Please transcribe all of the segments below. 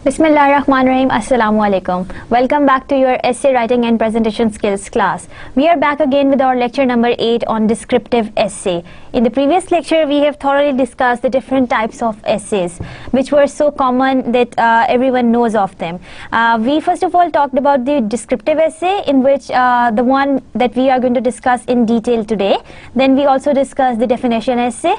Bismillahirrahmanirrahim. Assalamu alaikum. Welcome back to your essay writing and presentation skills class. We are back again with our lecture number 8 on descriptive essay. In the previous lecture, we have thoroughly discussed the different types of essays, which were so common that everyone knows of them. We first of all talked about the descriptive essay, in which the one that we are going to discuss in detail today. Then we also discussed the definition essay,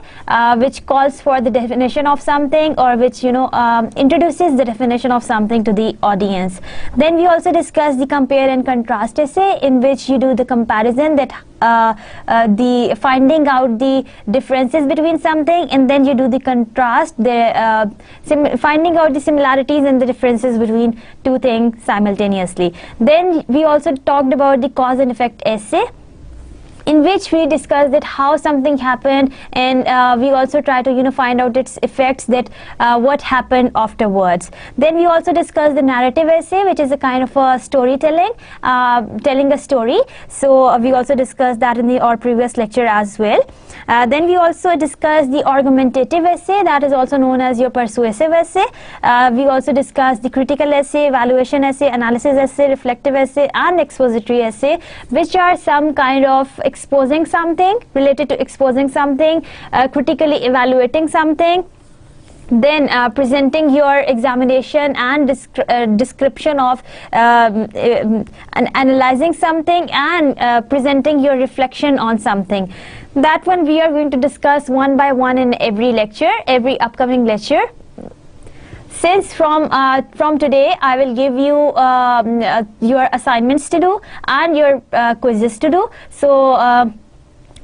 which calls for the definition of something, or which introduces the definition of something to the audience. Then we also discussed the compare and contrast essay, in which you do the comparison, that the finding out the differences between something, and then you do the contrast, finding out the similarities and the differences between two things simultaneously. Then we also talked about the cause and effect essay, in which we discussed that how something happened, and we also try to find out its effects, that what happened afterwards. Then we also discussed the narrative essay, which is a kind of a storytelling, telling a story. So we also discussed that in our previous lecture as well. Then we also discussed the argumentative essay, that is also known as your persuasive essay. We also discussed the critical essay, evaluation essay, analysis essay, reflective essay, and expository essay, which are some kind of exposing something, related to exposing something, critically evaluating something, then presenting your examination and description of and analyzing something, and presenting your reflection on something. That one we are going to discuss one by one in every lecture, every upcoming lecture. Since from today I will give you your assignments to do and your quizzes to do. So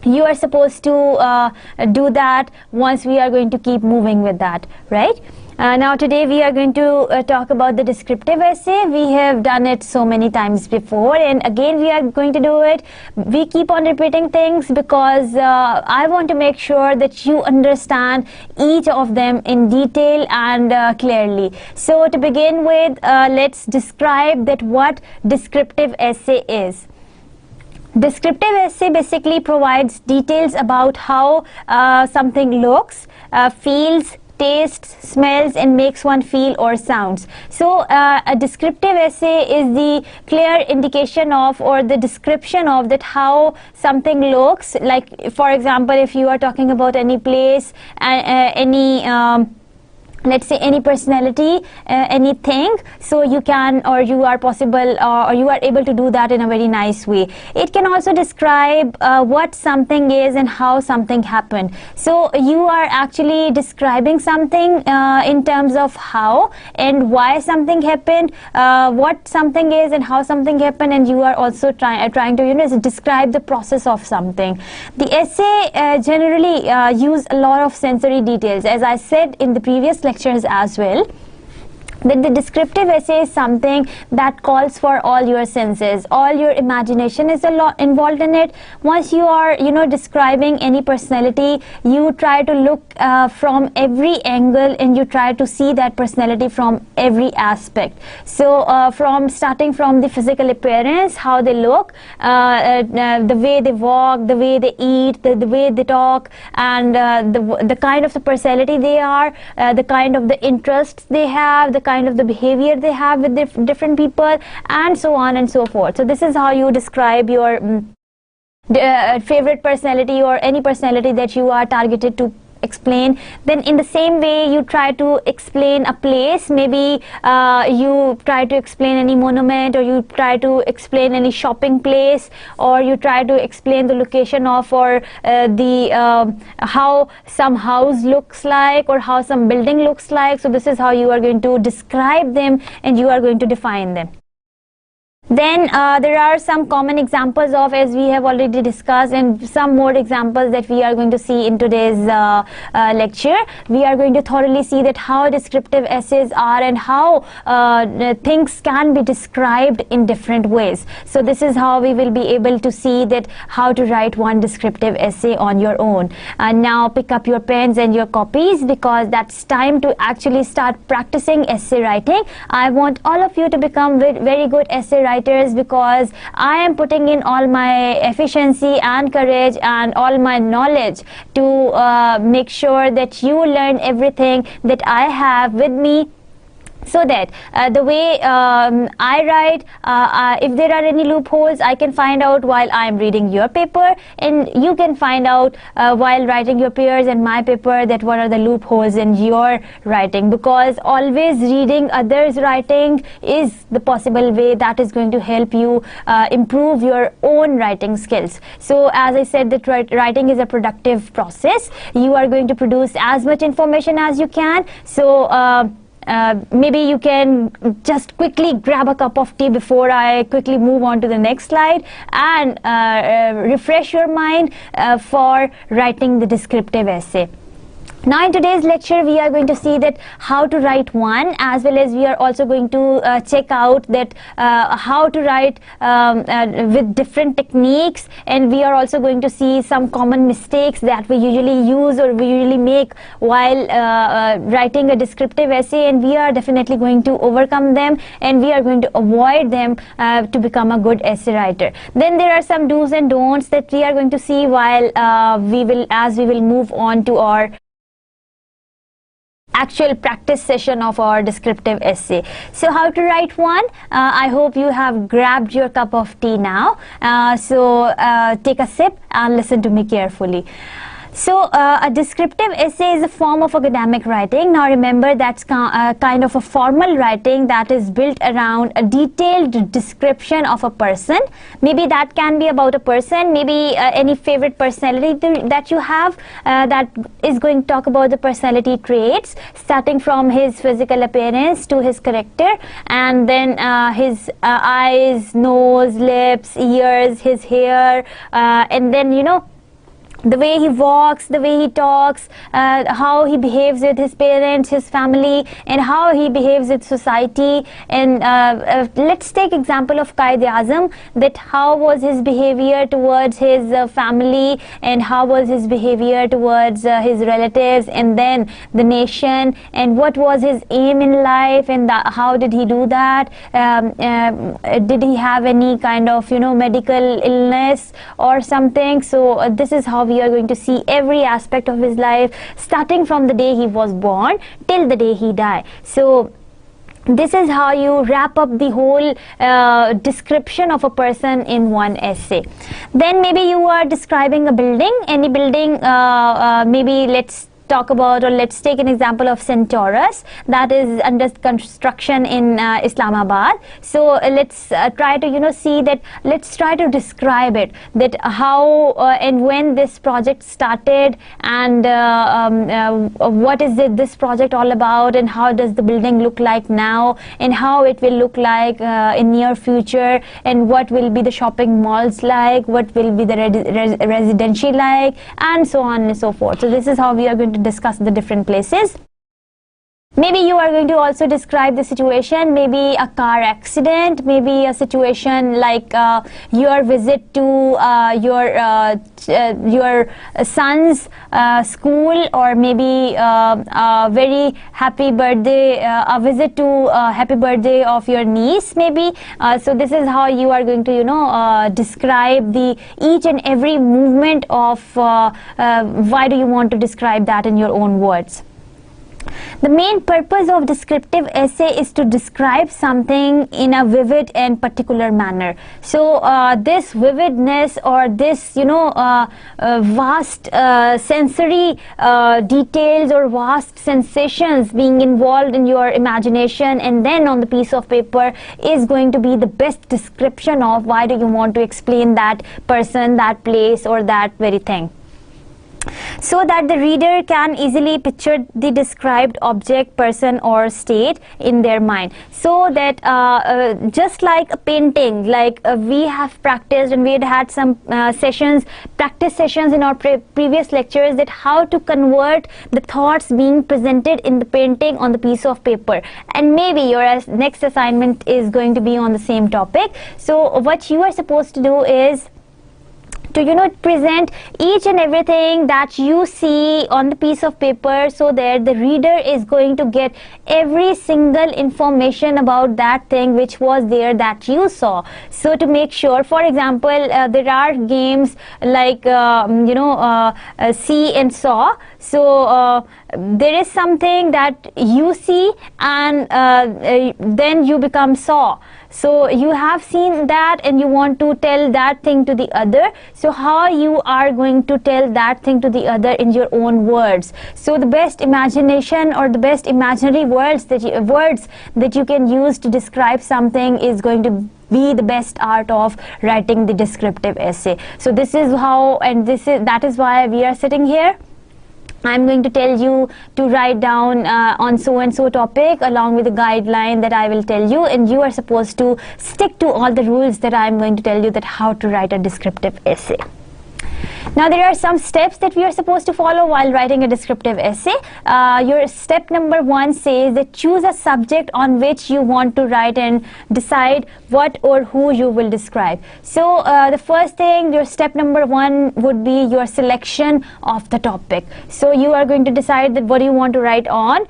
you are supposed to do that once we are going to keep moving with that, right? Now today we are going to talk about the descriptive essay. We have done it so many times before, and again we are going to do it. We keep on repeating things because I want to make sure that you understand each of them in detail and clearly. So to begin with, let's describe that what descriptive essay is. Descriptive essay basically provides details about how something looks, feels, tastes, smells, and makes one feel or sounds. So a descriptive essay is the clear indication of, or the description of, that how something looks. Like, for example, if you are talking about any place, let's say any personality, anything, so you can, or you are possible, or you are able to do that in a very nice way. It can also describe what something is and how something happened. So you are actually describing something in terms of how and why something happened, what something is and how something happened, and you are also trying to describe the process of something. The essay generally use a lot of sensory details, as I said in the previous lectures as well, that the descriptive essay is something that calls for all your senses. All your imagination is a lot involved in it. Once you are describing any personality, you try to look from every angle, and you try to see that personality from every aspect. So from starting from the physical appearance, how they look, the way they walk, the way they eat, the way they talk, and the kind of the personality they are, the kind of the interests they have, the kind of the behavior they have with different people, and so on and so forth. So this is how you describe your favorite personality, or any personality that you are targeted to explain. Then in the same way, you try to explain a place. Maybe you try to explain any monument, or you try to explain any shopping place, or you try to explain the location of, or how some house looks like, or how some building looks like. So this is how you are going to describe them, and you are going to define them. Then there are some common examples of, as we have already discussed, and some more examples that we are going to see in today's lecture. We are going to thoroughly see that how descriptive essays are, and how things can be described in different ways. So this is how we will be able to see that how to write one descriptive essay on your own. And now pick up your pens and your copies, because that's time to actually start practicing essay writing. I want all of you to become very good essay writers, because I am putting in all my efficiency and courage and all my knowledge to make sure that you learn everything that I have with me So that the way I write, if there are any loopholes, I can find out while I am reading your paper, and you can find out while writing your peers and my paper that what are the loopholes in your writing, because always reading others' writing is the possible way that is going to help you improve your own writing skills. So as I said, that writing is a productive process. You are going to produce as much information as you can. So maybe you can just quickly grab a cup of tea before I quickly move on to the next slide, and refresh your mind for writing the descriptive essay. Now in today's lecture we are going to see that how to write one, as well as we are also going to check out that how to write with different techniques, and we are also going to see some common mistakes that we usually use or we usually make while writing a descriptive essay, and we are definitely going to overcome them and we are going to avoid them to become a good essay writer. Then there are some do's and don'ts that we are going to see while we will move on to our actual practice session of our descriptive essay. So how to write one? I hope you have grabbed your cup of tea now. So take a sip and listen to me carefully. So a descriptive essay is a form of academic writing. Now remember, that's kind of a formal writing that is built around a detailed description of a person. Maybe that can be about a person, maybe any favorite personality that you have, that is going to talk about the personality traits, starting from his physical appearance to his character, and then his eyes, nose, lips, ears, his hair, and then, you know, the way he walks, the way he talks, how he behaves with his parents, his family, and how he behaves with society. And let's take example of Quaid-e-Azam, that how was his behavior towards his family, and how was his behavior towards his relatives, and then the nation, and what was his aim in life, and how did he do that. Did he have any kind of, you know, medical illness or something? So this is how we are going to see every aspect of his life, starting from the day he was born till the day he died. So this is how you wrap up the whole description of a person in one essay. Then maybe you are describing a building, any building, maybe let's talk about, or let's take an example of Centaurus that is under construction in Islamabad. So let's try to, you know, see that, let's try to describe it, that how and when this project started, and what is this project all about, and how does the building look like now, and how it will look like in near future, and what will be the shopping malls like, what will be the residential like, and so on and so forth. So this is how we are going to discuss the different places. Maybe you are going to also describe the situation, maybe a car accident, maybe a situation like your visit to your son's school, or maybe a very happy birthday, a visit to happy birthday of your niece, maybe. So this is how you are going to, you know, describe the each and every movement of why do you want to describe that in your own words. The main purpose of descriptive essay is to describe something in a vivid and particular manner. So this vividness, or this, you know, vast sensory details or vast sensations being involved in your imagination and then on the piece of paper, is going to be the best description of why do you want to explain that person, that place, or that very thing, so that the reader can easily picture the described object, person, or state in their mind. So that just like a painting, like we have practiced, and we had had some practice sessions in our previous lectures, that how to convert the thoughts being presented in the painting on the piece of paper. And maybe your next assignment is going to be on the same topic. So what you are supposed to do is to, you know, present each and everything that you see on the piece of paper, so that the reader is going to get every single information about that thing which was there that you saw. So to make sure, for example, there are games like you know, see and saw. So there is something that you see, and then you become saw. So you have seen that and you want to tell that thing to the other. So how you are going to tell that thing to the other in your own words? So the best imagination or the best imaginary words that you can use to describe something is going to be the best art of writing the descriptive essay. So this is how, and that is why we are sitting here. I'm going to tell you to write down on so and so topic along with a guideline that I will tell you, and you are supposed to stick to all the rules that I'm going to tell you, that how to write a descriptive essay. Now there are some steps that we are supposed to follow while writing a descriptive essay. Your step number 1 says that choose a subject on which you want to write and decide what or who you will describe. So the first thing, your step number 1 would be your selection of the topic. So you are going to decide that what you want to write on.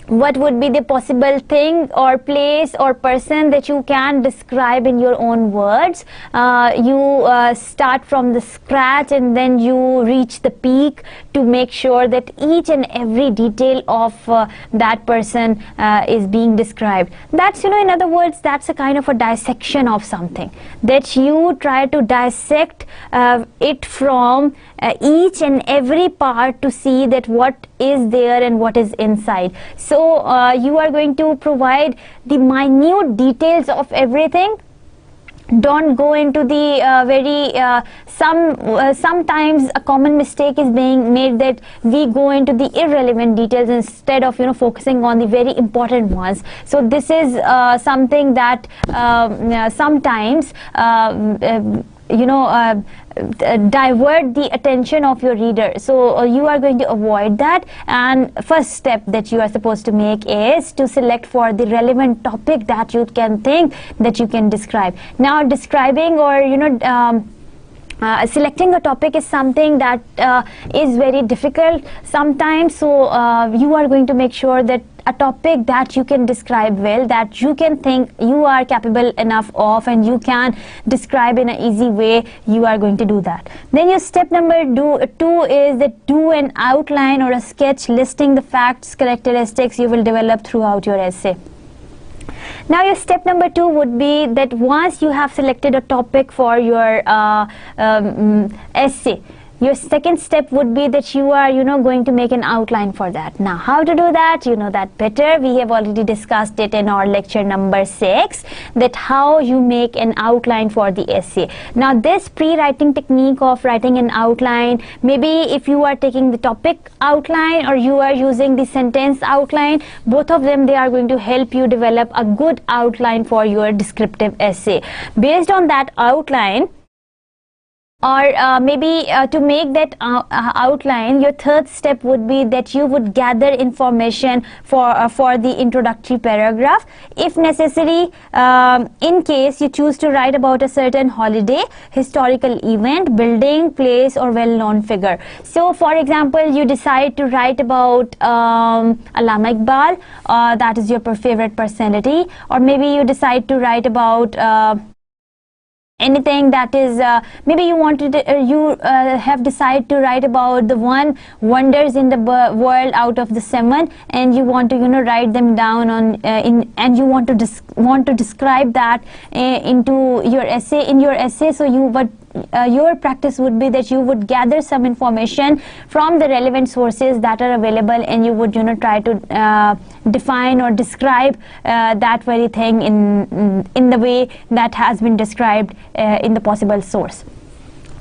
What would be the possible thing or place or person that you can describe in your own words? You start from the scratch and then you reach the peak to make sure that each and every detail of that person is being described. That's, in other words, that's a kind of a dissection of something, that you try to dissect it from each and every part to see that what is there and what is inside. So you are going to provide the minute details of everything. Don't go into the sometimes a common mistake is being made, that we go into the irrelevant details instead of focusing on the very important ones. So this is something that sometimes divert the attention of your reader. So you are going to avoid that, and first step that you are supposed to make is to select for the relevant topic that you can think that you can describe. Now describing or selecting a topic is something that is very difficult sometimes. So you are going to make sure that a topic that you can describe well, that you can think you are capable enough of and you can describe in an easy way, you are going to do that. Then your step number 2 is that do an outline or a sketch listing the facts, characteristics you will develop throughout your essay. Now your step number 2 would be that once you have selected a topic for your essay, your second step would be that you are going to make an outline for that. Now how to do that, you know that better. We have already discussed it in our lecture number 6, that how you make an outline for the essay. Now this pre-writing technique of writing an outline, maybe if you are taking the topic outline or you are using the sentence outline, both of them, they are going to help you develop a good outline for your descriptive essay. Based on that outline, or maybe to make that outline, your third step would be that you would gather information for the introductory paragraph. If necessary, in case you choose to write about a certain holiday, historical event, building, place or well-known figure. So for example, you decide to write about Allama Iqbal, that is your favorite personality, or maybe you decide to write about anything that is maybe you wanted have decided to write about the wonders in the world out of the 7, and you want to write them down on and you want to describe that into your essay. So your practice would be that you would gather some information from the relevant sources that are available, and you would try to define or describe that very thing in the way that has been described in the possible source.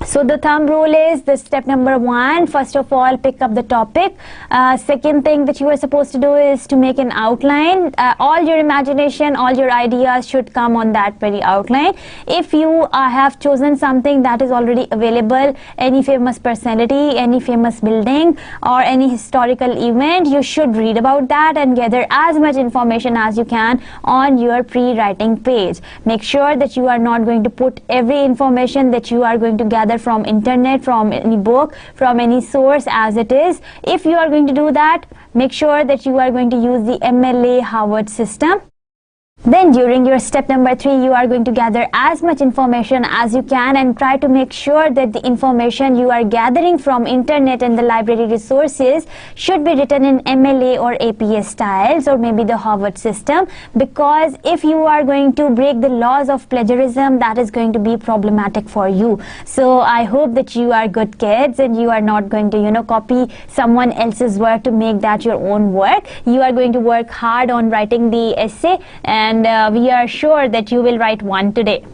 So the thumb rule is the step number 1, first of all, pick up the topic. Second thing that you are supposed to do is to make an outline. All your imagination, all your ideas should come on that very outline. If you have chosen something that is already available, any famous personality, any famous building or any historical event, you should read about that and gather as much information as you can on your pre-writing page. Make sure that you are not going to put every information that you are going to gather from internet, from any book, from any source as it is. If you are going to do that, make sure that you are going to use the MLA Harvard system. Then during your step number 3, you are going to gather as much information as you can and try to make sure that the information you are gathering from internet and the library resources should be written in MLA or APA styles, or maybe the Harvard system, because if you are going to break the laws of plagiarism, that is going to be problematic for you. So I hope that you are good kids and you are not going to copy someone else's work to make that your own work. You are going to work hard on writing the essay, and we are sure that you will write one today.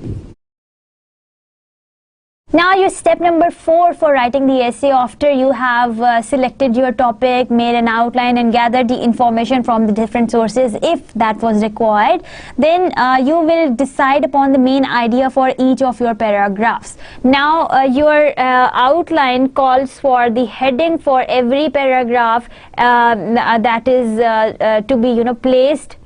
Now your step number 4 for writing the essay, after you have selected your topic, made an outline and gathered the information from the different sources if that was required, then you will decide upon the main idea for each of your paragraphs. Now your outline calls for the heading for every paragraph that is to be placed,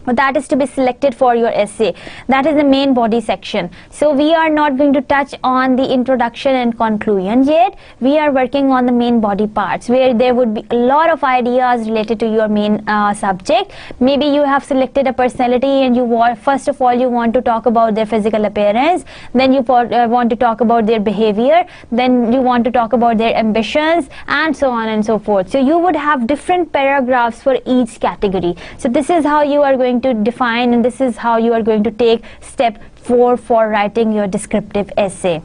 that is to be selected for your essay. That is the main body section. So we are not going to touch on the introduction and conclusion yet. We are working on the main body parts, where there would be a lot of ideas related to your main subject. Maybe you have selected a personality and you first of all you want to talk about their physical appearance, then you want to talk about their behavior, then you want to talk about their ambitions, and so on and so forth. So you would have different paragraphs for each category. So this is how you are going to define, and this is how you are going to take step 4 for writing your descriptive essay.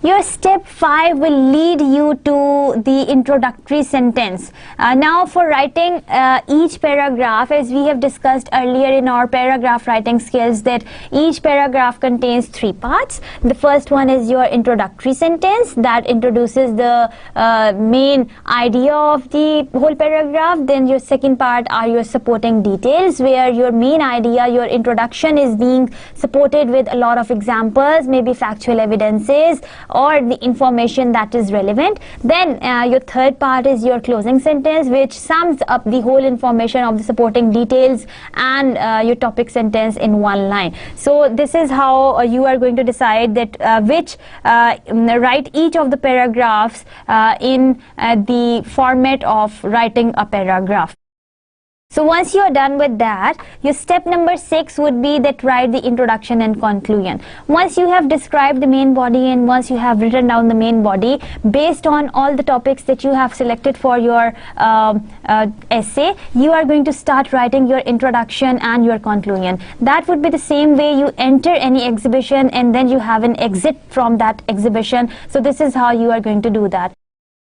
Your step 5 will lead you to the introductory sentence. Now for writing each paragraph, as we have discussed earlier in our paragraph writing skills, that each paragraph contains 3 parts. The first one is your introductory sentence that introduces the main idea of the whole paragraph. Then your second part are your supporting details, where your main idea, your introduction, is being supported with a lot of examples, maybe factual evidences, or the information that is relevant. Then your third part is your closing sentence, which sums up the whole information of the supporting details and your topic sentence in one line. So this is how you are going to decide that write each of the paragraphs in the format of writing a paragraph. So once you are done with that, your step number 6 would be that write the introduction and conclusion. Once you have described the main body and once you have written down the main body based on all the topics that you have selected for your essay, you are going to start writing your introduction and your conclusion. That would be the same way you enter any exhibition and then you have an exit from that exhibition. So this is how you are going to do that.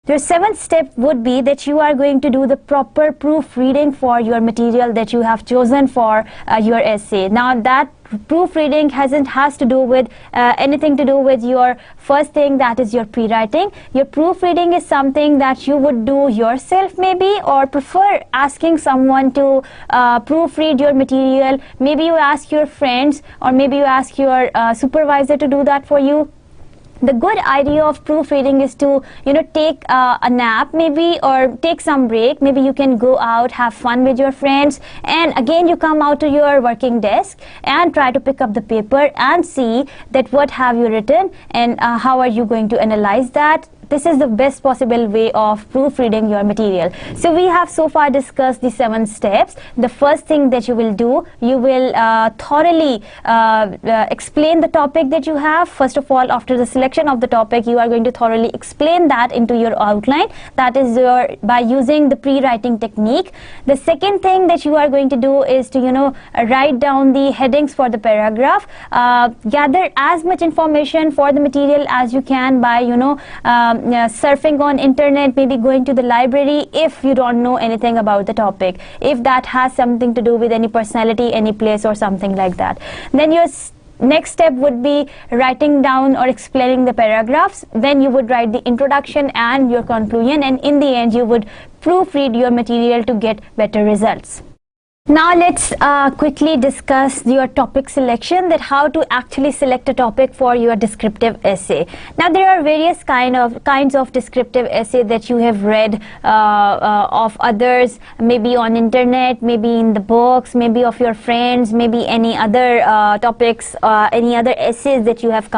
Your 7th step would be that you are going to do the proper proofreading for your material that you have chosen for your essay. Now that proofreading has to do with anything to do with your first thing, that is your pre-writing. Your proofreading is something that you would do yourself maybe, or prefer asking someone to proofread your material. Maybe you ask your friends, or maybe you ask your supervisor to do that for you. The good idea of proofreading is to take a nap maybe, or take some break. Maybe you can go out, have fun with your friends, and again you come out to your working desk and try to pick up the paper and see that what have you written and how are you going to analyze that. This is the best possible way of proofreading your material. So we have so far discussed the 7 steps. The first thing that you will do, you will thoroughly explain the topic that you have. First of all, after the selection of the topic, you are going to thoroughly explain that into your outline. That is by using the pre-writing technique. The second thing that you are going to do is to write down the headings for the paragraph. Gather as much information for the material as you can by surfing on internet, maybe going to the library if you don't know anything about the topic, if that has something to do with any personality, any place, or something like that. Then your next step would be writing down or explaining the paragraphs. Then you would write the introduction and your conclusion, and in the end you would proofread your material to get better results. Now let's quickly discuss your topic selection, that how to actually select a topic for your descriptive essay. Now there are various kinds of descriptive essay that you have read of others, maybe on internet, maybe in the books, maybe of your friends, maybe any other topics, any other essays that you have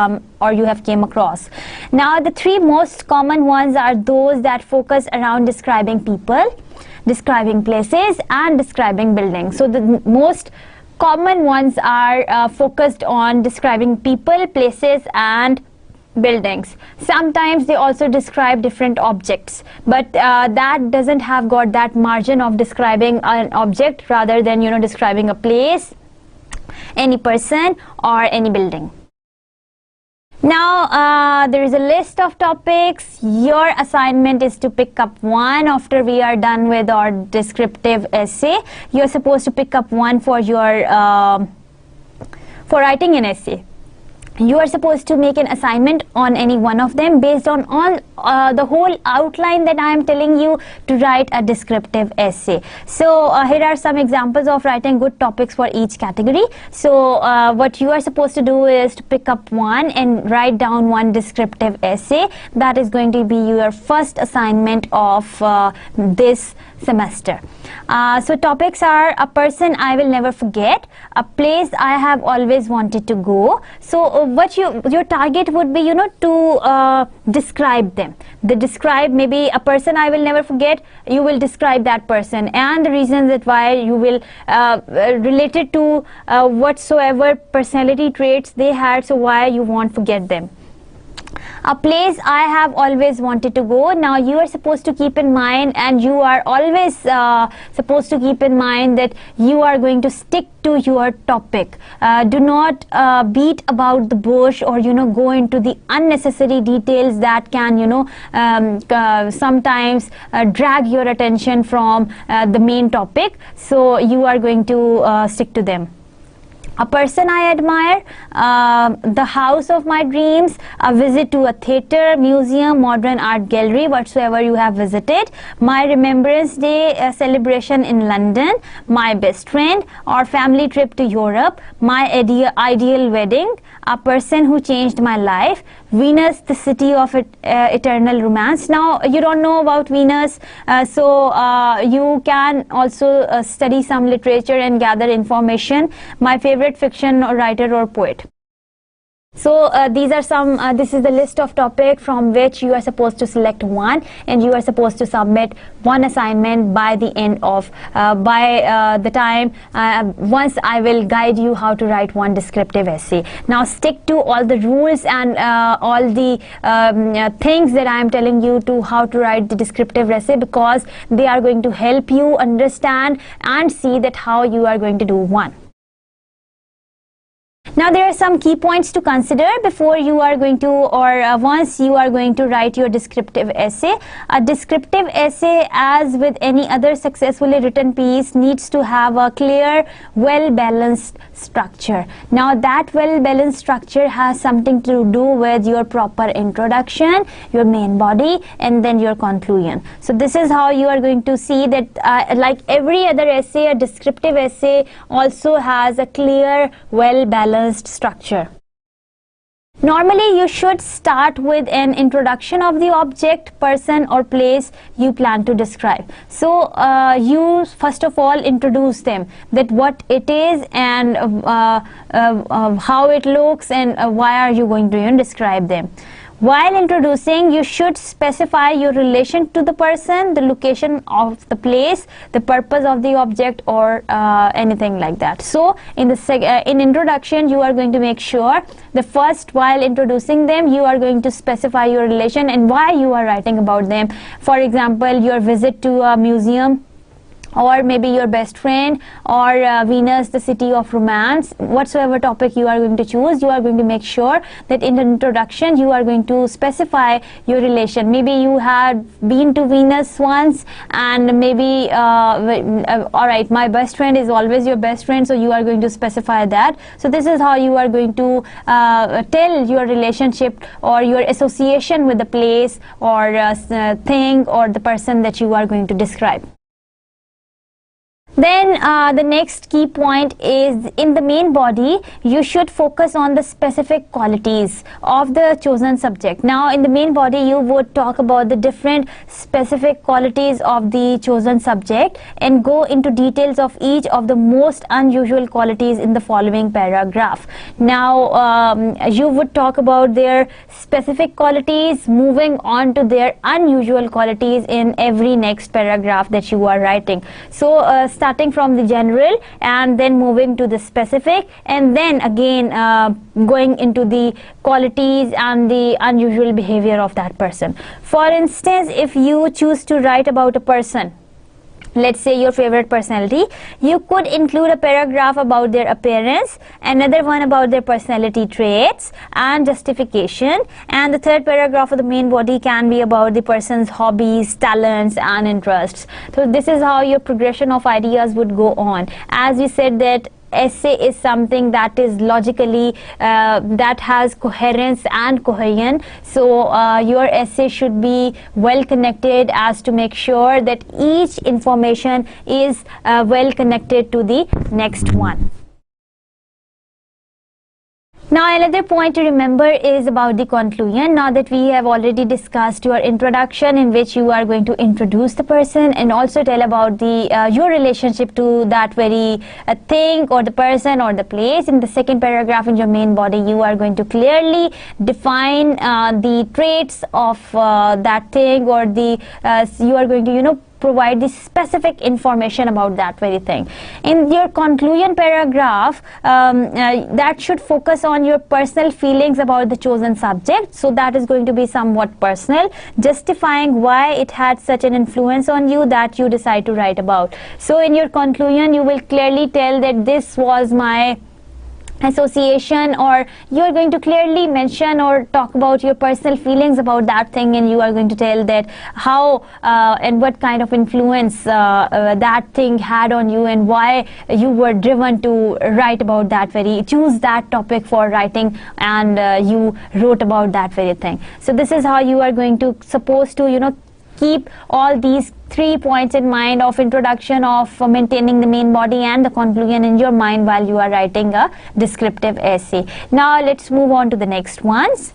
came across. Now the 3 most common ones are those that focus around describing people, describing places, and describing buildings. So the most common ones are focused on describing people, places, and buildings. Sometimes they also describe different objects, but that doesn't have got that margin of describing an object rather than, you know, describing a place, any person, or any building. Now there is a list of topics. Your assignment is to pick up one after we are done with our descriptive essay. You're supposed to pick up one for your for writing an essay. You are supposed to make an assignment on any one of them based on all the whole outline that I am telling you to write a descriptive essay. So here are some examples of writing good topics for each category. So what you are supposed to do is to pick up one and write down one descriptive essay. That is going to be your first assignment of this semester. So topics are: a person I will never forget, a place I have always wanted to go. So what your target would be, you know, to describe them. The describe, maybe a person I will never forget, you will describe that person and the reasons that why you will related to whatsoever personality traits they had, so why you won't forget them. A place I have always wanted to go. Now you are supposed to keep in mind, and you are always supposed to keep in mind, that you are going to stick to your topic. Do not beat about the bush, or, you know, go into the unnecessary details that can, you know, sometimes drag your attention from the main topic. So you are going to stick to them. A person I admire, the house of my dreams, a visit to a theatre, museum, modern art gallery, whatsoever you have visited, my Remembrance Day celebration in London, my best friend, or family trip to Europe, my ideal wedding, a person who changed my life, Venus, the city of eternal romance. Now you don't know about Venus, so you can also study some literature and gather information. My favorite fiction or writer or poet. So these are some, this is the list of topics from which you are supposed to select one, and you are supposed to submit one assignment by the end of, the time, once I will guide you how to write one descriptive essay. Now stick to all the rules and all the things that I am telling you to how to write the descriptive essay, because they are going to help you understand and see that how you are going to do one. Now there are some key points to consider before you are going to, or once you are going to write your descriptive essay. A descriptive essay, as with any other successfully written piece, needs to have a clear, well-balanced structure. Now that well-balanced structure has something to do with your proper introduction, your main body, and then your conclusion. So this is how you are going to see that like every other essay, a descriptive essay also has a clear, well-balanced structure. Normally you should start with an introduction of the object, person, or place you plan to describe. So you first of all introduce them, that what it is and how it looks, and why are you going to describe them. While introducing, you should specify your relation to the person, the location of the place, the purpose of the object, or anything like that. So in the in introduction, you are going to make sure the first, while introducing them, you are going to specify your relation and why you are writing about them. For example, your visit to a museum, or maybe your best friend, or Venus, the city of romance. Whatsoever topic you are going to choose, you are going to make sure that in the introduction you are going to specify your relation. Maybe you had been to Venus once, and maybe alright, my best friend is always your best friend, so you are going to specify that. So this is how you are going to tell your relationship or your association with the place or thing or the person that you are going to describe. Then the next key point is, in the main body you should focus on the specific qualities of the chosen subject. Now in the main body you would talk about the different specific qualities of the chosen subject and go into details of each of the most unusual qualities in the following paragraph. Now you would talk about their specific qualities, moving on to their unusual qualities in every next paragraph that you are writing. So starting from the general and then moving to the specific, and then again going into the qualities and the unusual behavior of that person. For instance, if you choose to write about a person, let's say your favorite personality, you could include a paragraph about their appearance, another one about their personality traits and justification, and the third paragraph of the main body can be about the person's hobbies, talents and interests. So this is how your progression of ideas would go on. As we said that essay is something that is logically that has coherence and cohesion, so your essay should be well connected as to make sure that each information is well connected to the next one. Now another point to remember is about the conclusion. Now that we have already discussed your introduction, in which you are going to introduce the person and also tell about the your relationship to that very thing or the person or the place. In the second paragraph in your main body, you are going to clearly define the traits of that thing, or the you are going to provide the specific information about that very thing. In your conclusion paragraph, that should focus on your personal feelings about the chosen subject, so that is going to be somewhat personal, justifying why it had such an influence on you that you decide to write about. So in your conclusion, you will clearly tell that this was my association, or you are going to clearly mention or talk about your personal feelings about that thing, and you are going to tell that how and what kind of influence that thing had on you, and why you were driven to write about that very, choose that topic for writing, and you wrote about that very thing. So this is how you are going to supposed to keep all these 3 points in mind of introduction, of maintaining the main body and the conclusion in your mind while you are writing a descriptive essay. Now let's move on to the next ones.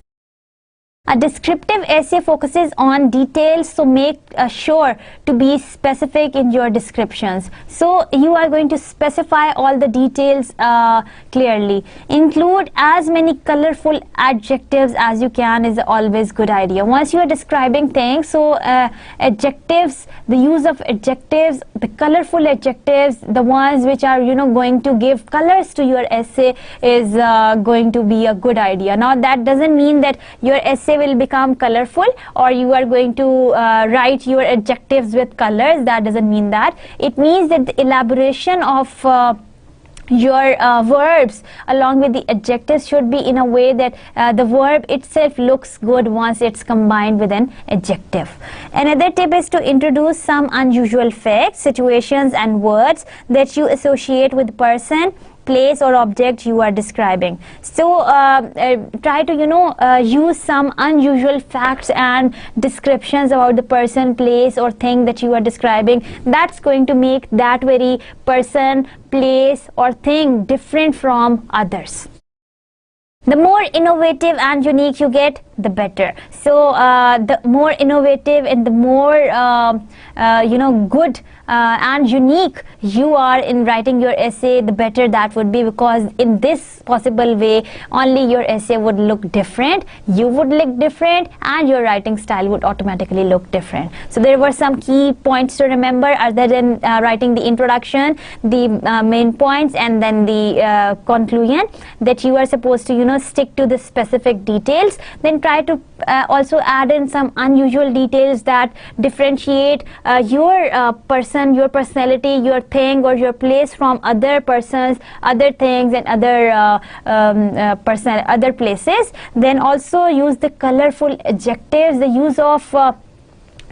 A descriptive essay focuses on details, so make sure to be specific in your descriptions. So you are going to specify all the details clearly. Include as many colorful adjectives as you can is always good idea. Once you are describing things, so adjectives, the use of adjectives, the colorful adjectives, the ones which are going to give colors to your essay is going to be a good idea. Now that doesn't mean that your essay will become colorful, or you are going to write your adjectives with colors. That doesn't mean that. It means that the elaboration of your verbs along with the adjectives should be in a way that the verb itself looks good once it's combined with an adjective. Another tip is to introduce some unusual facts, situations and words that you associate with person, place or object you are describing. So try to use some unusual facts and descriptions about the person, place or thing that you are describing. That's going to make that very person, place or thing different from others. The more innovative and unique you get, the better. So the more innovative and the more good and unique you are in writing your essay, the better that would be, because in this possible way only your essay would look different, you would look different, and your writing style would automatically look different. So there were some key points to remember other than writing the introduction, the main points, and then the conclusion, that you are supposed to stick to the specific details. Then try to also add in some unusual details that differentiate your person, your personality, your thing or your place from other persons, other things and other places. Then also use the colorful adjectives, the use of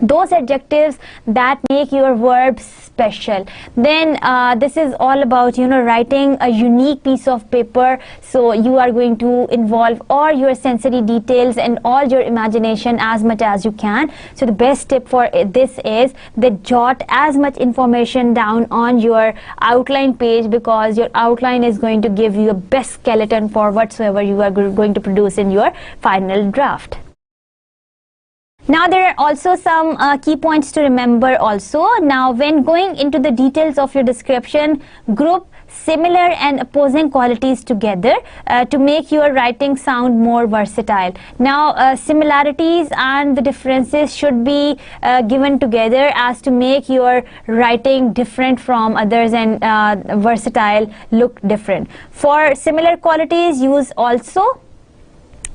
those adjectives that make your verbs special. Then this is all about writing a unique piece of paper, so you are going to involve all your sensory details and all your imagination as much as you can. So the best tip for this is that jot as much information down on your outline page, because your outline is going to give you a best skeleton for whatsoever you are going to produce in your final draft. Now there are also some key points to remember also. Now when going into the details of your description, group similar and opposing qualities together to make your writing sound more versatile. Now similarities and the differences should be given together as to make your writing different from others and versatile, look different. For similar qualities, use also,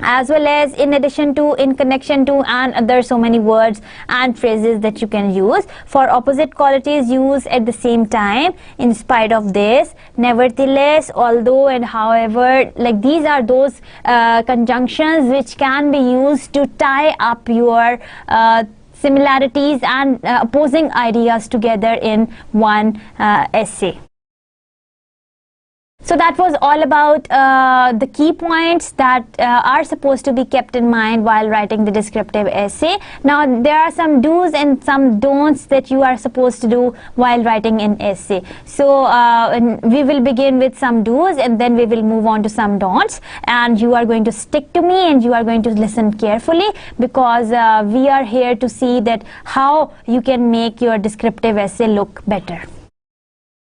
as well as in addition to, in connection to, and other so many words and phrases that you can use. For opposite qualities, use at the same time, in spite of this, nevertheless, although, and however. Like these are those conjunctions which can be used to tie up your similarities and opposing ideas together in one essay. So that was all about the key points that are supposed to be kept in mind while writing the descriptive essay. Now there are some do's and some don'ts that you are supposed to do while writing an essay. So we will begin with some do's and then we will move on to some don'ts, and you are going to stick to me and you are going to listen carefully, because we are here to see that how you can make your descriptive essay look better.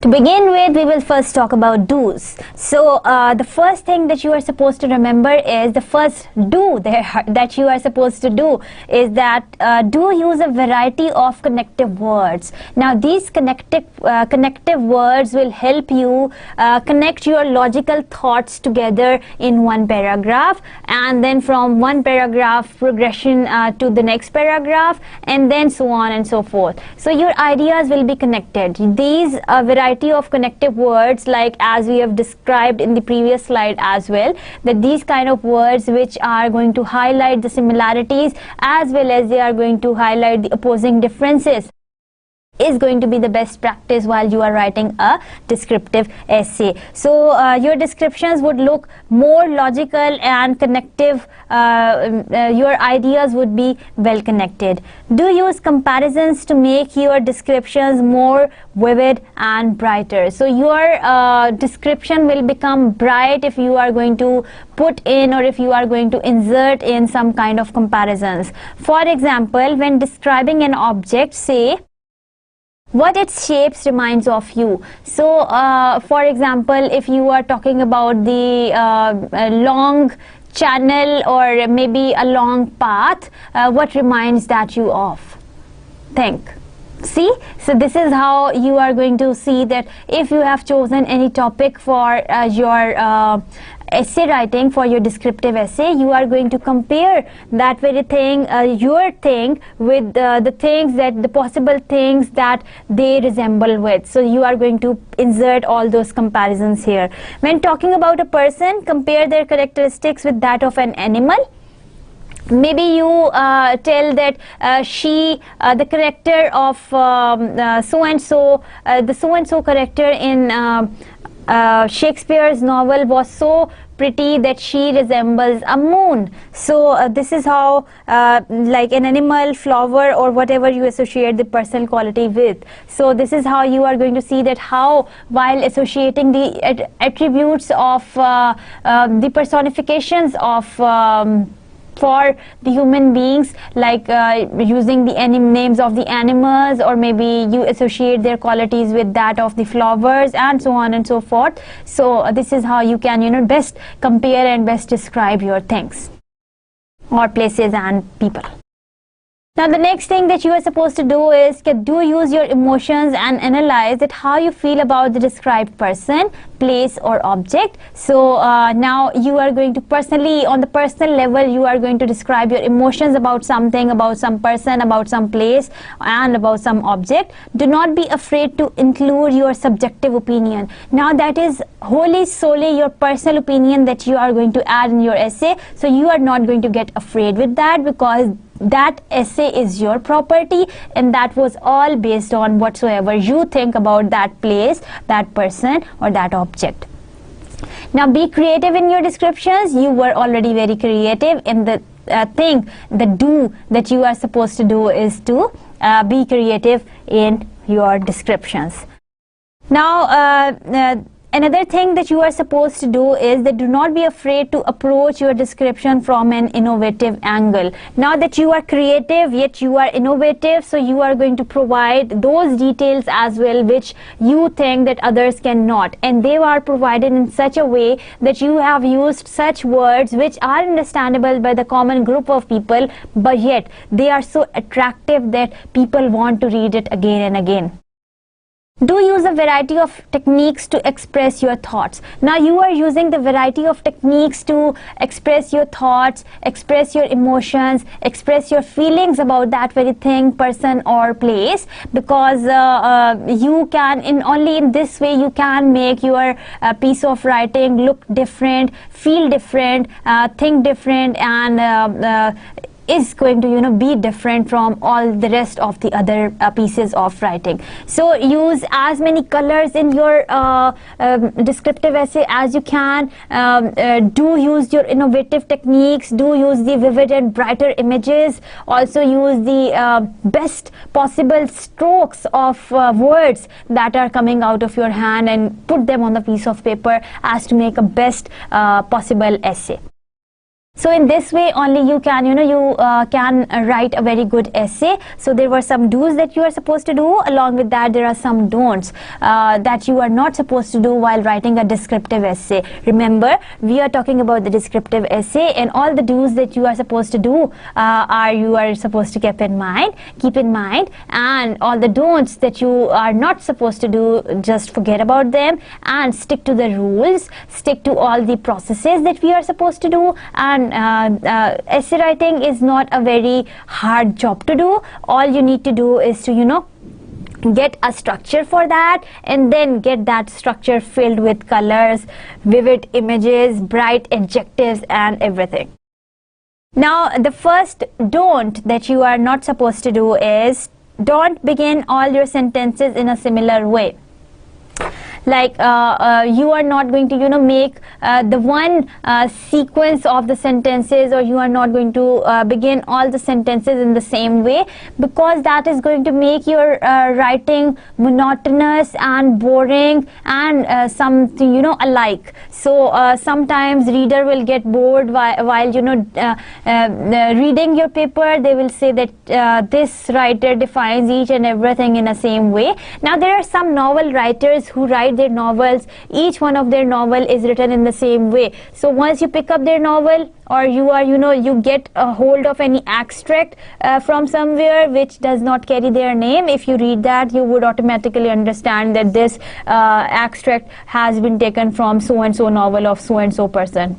To begin with, we will first talk about do's. So the first thing that you are supposed to remember is, the first do that you are supposed to do is that do use a variety of connective words. Now these connective words will help you connect your logical thoughts together in one paragraph, and then from one paragraph progression to the next paragraph, and then so on and so forth. So your ideas will be connected. These variety of connective words, like as we have described in the previous slide as well, that these kind of words which are going to highlight the similarities as well as they are going to highlight the opposing differences is going to be the best practice while you are writing a descriptive essay. So your descriptions would look more logical and connective. Your ideas would be well connected. Do use comparisons to make your descriptions more vivid and brighter. So your description will become bright if you are going to put in, or if you are going to insert in some kind of comparisons. For example, when describing an object, say what its shapes reminds of you. So for example, if you are talking about the long channel or maybe a long path, what reminds that you of? Think. See, so this is how you are going to see that if you have chosen any topic for your essay writing, for your descriptive essay, you are going to compare that very thing, your thing, with the things that, the possible things that they resemble with. So you are going to insert all those comparisons here. When talking about a person, compare their characteristics with that of an animal. Maybe you tell that the character of so-and-so, the so-and-so character in Shakespeare's novel was so pretty that she resembles a moon. So this is how like an animal, flower, or whatever you associate the personal quality with. So this is how you are going to see that how, while associating the attributes of the personifications of for the human beings, like using the names of the animals, or maybe you associate their qualities with that of the flowers, and so on and so forth. So this is how you can, best compare and best describe your things or places and people. Now the next thing that you are supposed to do is do use your emotions and analyze that how you feel about the described person, place, or object. So now you are going to personally, on the personal level, you are going to describe your emotions about something, about some person, about some place, and about some object. Do not be afraid to include your subjective opinion. Now that is wholly solely your personal opinion that you are going to add in your essay. So you are not going to get afraid with that, because that essay is your property, and that was all based on whatsoever you think about that place, that person, or that object. Now be creative in your descriptions. You were already very creative, and the do that you are supposed to do is to be creative in your descriptions. Now Another thing that you are supposed to do is that do not be afraid to approach your description from an innovative angle. Now that you are creative yet you are innovative, so you are going to provide those details as well which you think that others cannot, and they are provided in such a way that you have used such words which are understandable by the common group of people, but yet they are so attractive that people want to read it again and again. Do use a variety of techniques to express your thoughts. Now you are using the variety of techniques to express your thoughts, express your emotions, express your feelings about that very thing, person or place, because you can, only in this way you can make your piece of writing look different, feel different, think different, and is going to be different from all the rest of the other pieces of writing. So use as many colors in your descriptive essay as you can. Do use your innovative techniques, do use the vivid and brighter images, also use the best possible strokes of words that are coming out of your hand and put them on the piece of paper as to make a best possible essay. So in this way only you can can write a very good essay. So there were some do's that you are supposed to do. Along with that there are some don'ts that you are not supposed to do while writing a descriptive essay. Remember, we are talking about the descriptive essay, and all the do's that you are supposed to do you are supposed to keep in mind, and all the don'ts that you are not supposed to do, just forget about them and stick to the rules, stick to all the processes that we are supposed to do. And essay writing is not a very hard job to do. All you need to do is to get a structure for that, and then get that structure filled with colors, vivid images, bright adjectives and everything. Now the first don't that you are not supposed to do is don't begin all your sentences in a similar way. Like you are not going to make the one sequence of the sentences, or you are not going to begin all the sentences in the same way, because that is going to make your writing monotonous and boring and something alike. So sometimes reader will get bored while reading your paper. They will say that this writer defines each and everything in the same way. Now there are some novel writers who write their novels, each one of their novel is written in the same way. So once you pick up their novel, or you are you get a hold of any extract from somewhere which does not carry their name, if you read that, you would automatically understand that this extract has been taken from so and so novel of so and so person.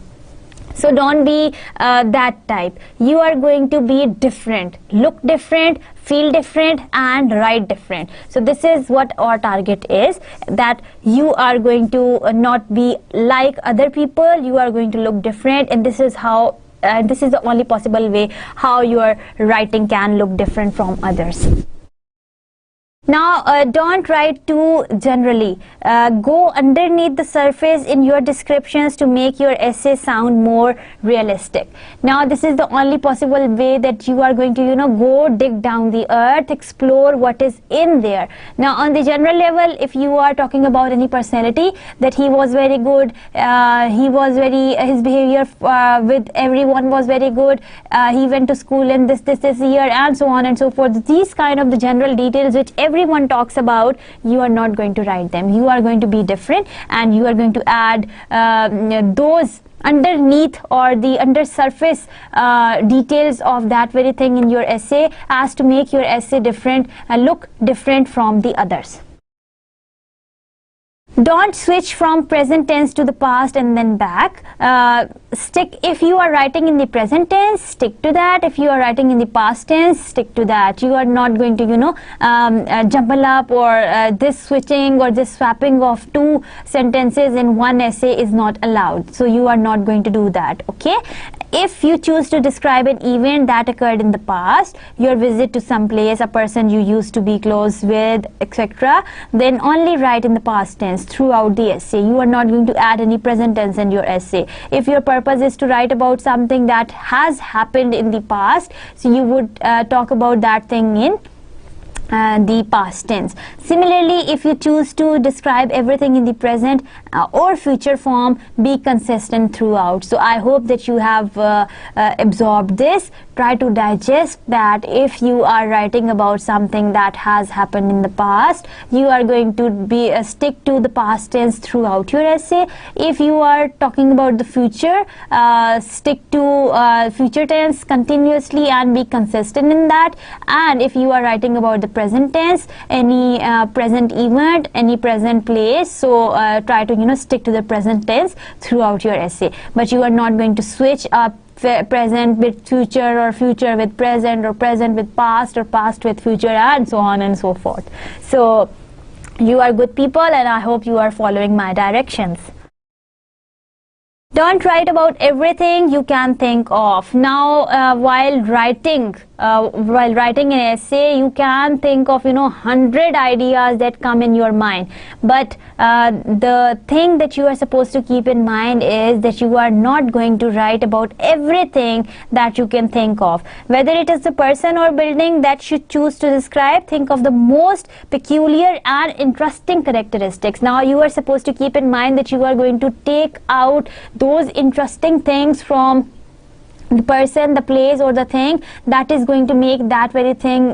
So don't be that type. You are going to be different, look different, feel different and write different. So this is what our target is, that you are going to not be like other people, you are going to look different, and this is how this is the only possible way how your writing can look different from others. Now don't write too generally. Go underneath the surface in your descriptions to make your essay sound more realistic. Now this is the only possible way that you are going to go dig down the earth, explore what is in there. Now on the general level, if you are talking about any personality, that he was very good, his behavior with everyone was very good, he went to school in this year, and so on and so forth, these kind of the general details which everyone talks about, you are not going to write them. You are going to be different, and you are going to add those underneath or the under surface details of that very thing in your essay, as to make your essay different, look different from the others. Don't switch from present tense to the past and then back. If you are writing in the present tense, stick to that. If you are writing in the past tense, stick to that. You are not going to jumble up, or this switching or this swapping of two sentences in one essay is not allowed. So you are not going to do that, okay? If you choose to describe an event that occurred in the past, your visit to some place, a person you used to be close with, etc., then only write in the past tense throughout the essay. You are not going to add any present tense in your essay. If your purpose is to write about something that has happened in the past, so you would talk about that thing in the past tense. Similarly, if you choose to describe everything in the present or future form, be consistent throughout. So I hope that you have absorbed this. Try to digest that. If you are writing about something that has happened in the past, you are going to be stick to the past tense throughout your essay. If you are talking about the future, stick to future tense continuously and be consistent in that. And if you are writing about the present tense, any present event, any present place, so try to stick to the present tense throughout your essay. But you are not going to switch up present with future or future with present or present with past or past with future and so on and so forth. So you are good people, and I hope you are following my directions. Don't write about everything you can think of. Now, while writing an essay, you can think of 100 ideas that come in your mind. But the thing that you are supposed to keep in mind is that you are not going to write about everything that you can think of. Whether it is the person or building that you choose to describe, think of the most peculiar and interesting characteristics. Now, you are supposed to keep in mind that you are going to take out those interesting things from the person, the place, or the thing that is going to make that very thing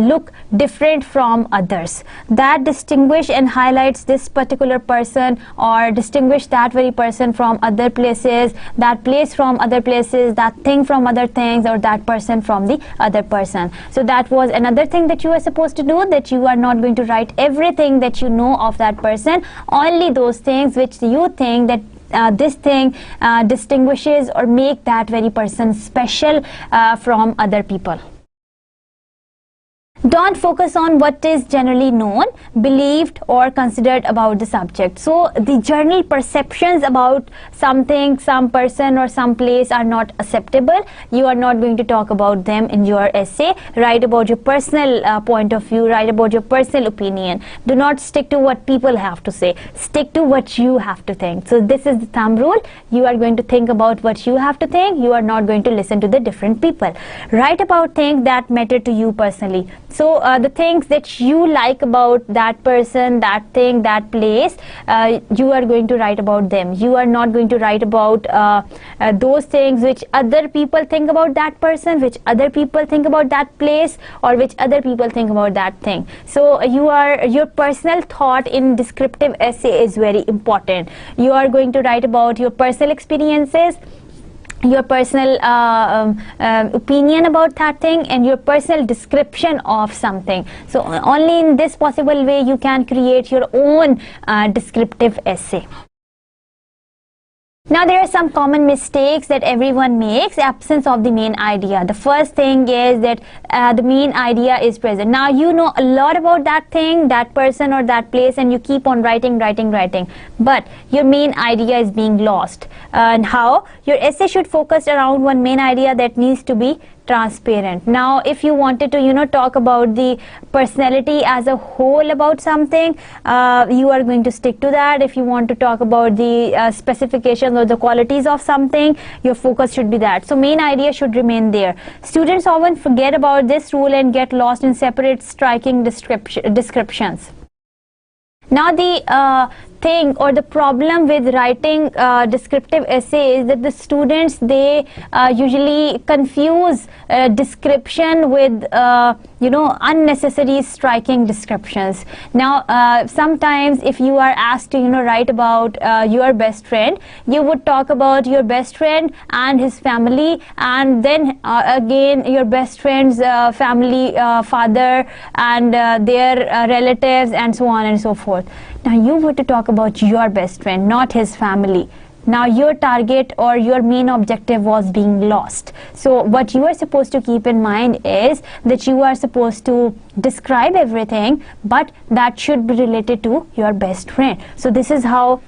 look different from others, that distinguish and highlights this particular person, or distinguish that very person from other places, that place from other places, that thing from other things, or that person from the other person. So that was another thing that you are supposed to do, that you are not going to write everything that you know of that person, only those things which you think that this thing distinguishes or make that very person special from other people. Don't focus on what is generally known, believed, or considered about the subject. So the general perceptions about something, some person, or some place are not acceptable. You are not going to talk about them in your essay. Write about your personal point of view, write about your personal opinion. Do not stick to what people have to say. Stick to what you have to think. So this is the thumb rule. You are going to think about what you have to think. You are not going to listen to the different people. Write about things that matter to you personally. So the things that you like about that person, that thing, that place, you are going to write about them. You are not going to write about those things which other people think about that person, which other people think about that place, or which other people think about that thing. So your personal thought in descriptive essay is very important. You are going to write about your personal experiences, your personal opinion about that thing, and your personal description of something. So only in this possible way you can create your own descriptive essay. Now, there are some common mistakes that everyone makes. Absence of the main idea. The first thing is that the main idea is present. Now, you know a lot about that thing, that person, or that place, and you keep on writing, but your main idea is being lost. And how? Your essay should focus around one main idea that needs to be transparent. Now, if you wanted to talk about the personality as a whole about something, you are going to stick to that. If you want to talk about the specifications or the qualities of something, your focus should be that. So main idea should remain there. Students often forget about this rule and get lost in separate striking descriptions. Now, the thing or the problem with writing descriptive essay is that the students, they usually confuse description with unnecessary striking descriptions. Now, sometimes if you are asked to write about your best friend, you would talk about your best friend and his family, and then again your best friend's family, father and their relatives, and so on and so forth. Now, you were to talk about your best friend, not his family. Now, your target or your main objective was being lost. So what you are supposed to keep in mind is that you are supposed to describe everything, but that should be related to your best friend. So this is how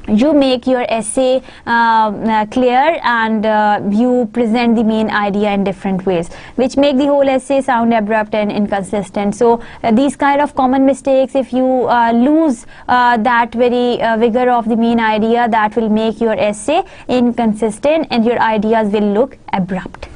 you make your essay clear, and you present the main idea in different ways, which make the whole essay sound abrupt and inconsistent. So these kind of common mistakes, if you lose that very vigor of the main idea, that will make your essay inconsistent and your ideas will look abrupt.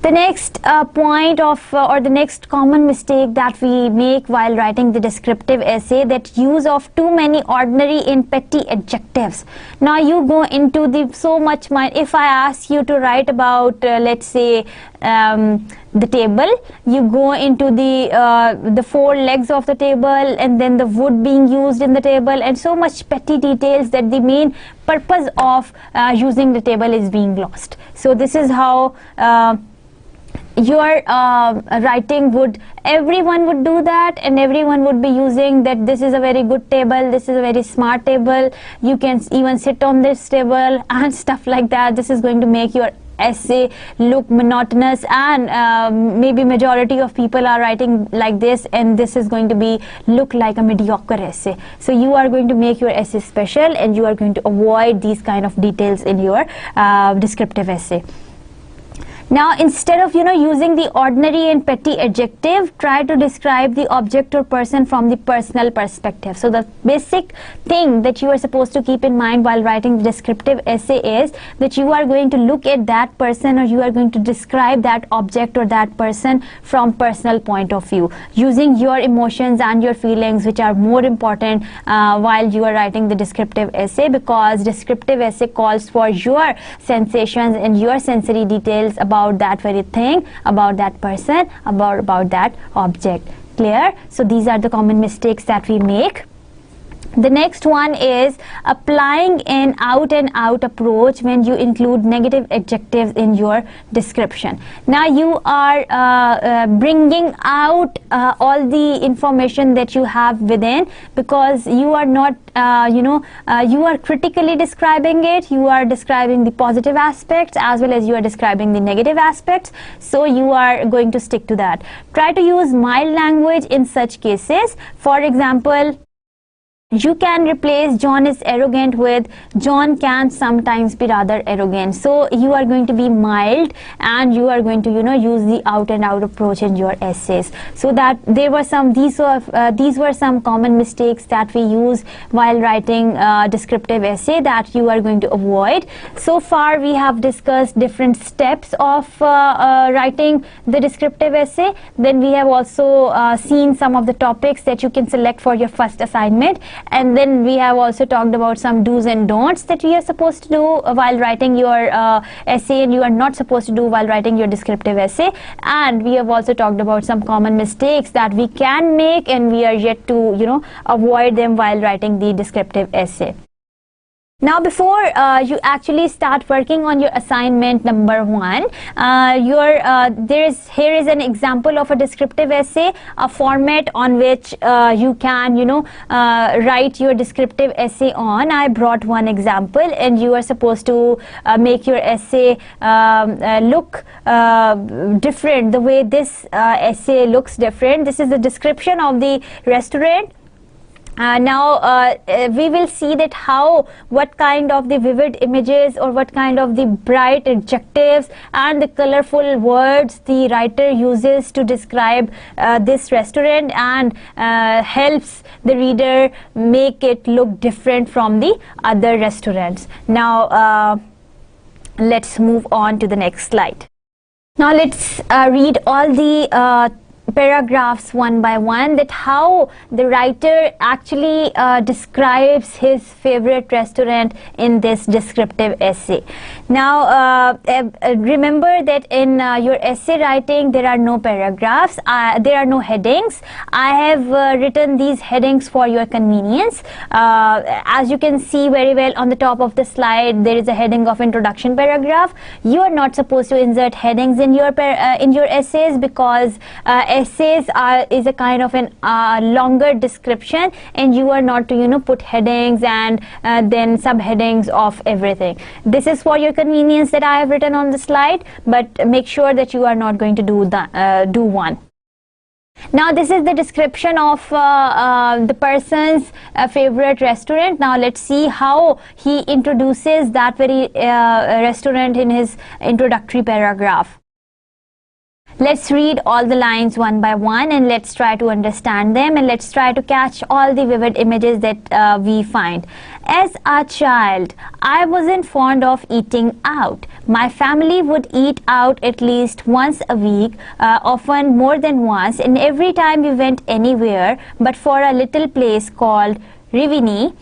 The next point of or the next common mistake that we make while writing the descriptive essay, that use of too many ordinary and petty adjectives. Now you go into the so much mind. If I ask you to write about let's say the table, you go into the four legs of the table and then the wood being used in the table and so much petty details that the main purpose of using the table is being lost. So this is how your writing would, everyone would do that, and everyone would be using that this is a very good table, this is a very smart table, you can even sit on this table and stuff like that. This is going to make your essay look monotonous, and maybe majority of people are writing like this, and this is going to be look like a mediocre essay. So you are going to make your essay special, and you are going to avoid these kind of details in your descriptive essay. Now, instead of using the ordinary and petty adjective, try to describe the object or person from the personal perspective. So the basic thing that you are supposed to keep in mind while writing the descriptive essay is that you are going to look at that person, or you are going to describe that object or that person from personal point of view, using your emotions and your feelings, which are more important while you are writing the descriptive essay, because descriptive essay calls for your sensations and your sensory details about that very thing, about that person, about that object. Clear? So these are the common mistakes that we make. The next one is applying an out-and-out approach when you include negative adjectives in your description. Now you are bringing out all the information that you have within, because you are not you are critically describing it. You are describing the positive aspects as well as you are describing the negative aspects, so you are going to stick to that. Try to use mild language in such cases. For example, you can replace John is arrogant with John can sometimes be rather arrogant. So you are going to be mild, and you are going to use the out and out approach in your essays. So that there were some these were some common mistakes that we use while writing descriptive essay that you are going to avoid. So far we have discussed different steps of writing the descriptive essay. Then we have also seen some of the topics that you can select for your first assignment. And then we have also talked about some do's and don'ts that you are supposed to do while writing your essay, and you are not supposed to do while writing your descriptive essay. And we have also talked about some common mistakes that we can make, and we are yet to avoid them while writing the descriptive essay. Now, before you actually start working on your assignment number 1, here is an example of a descriptive essay, a format on which you can write your descriptive essay on. I brought one example, and you are supposed to make your essay look different. The way this essay looks different. This is the description of the restaurant. Now we will see that what kind of the vivid images or what kind of the bright adjectives and the colorful words the writer uses to describe this restaurant, and helps the reader make it look different from the other restaurants. Now let's move on to the next slide. Now let's read all the paragraphs one by one, that how the writer actually describes his favorite restaurant in this descriptive essay. Now remember that in your essay writing there are no paragraphs, there are no headings. I have written these headings for your convenience. As you can see very well on the top of the slide, there is a heading of introduction paragraph. You are not supposed to insert headings in your essays, because essays is a kind of an longer description, and you are not to put headings and then subheadings of everything. This is for your convenience that I have written on the slide, but make sure that you are not going to do one. Now this is the description of the person's favorite restaurant. Now let's see how he introduces that very restaurant in his introductory paragraph. Let's read all the lines one by one and let's try to understand them, and let's try to catch all the vivid images that we find. As a child, I wasn't fond of eating out. My family would eat out at least once a week, often more than once, and every time we went anywhere but for a little place called Rivini,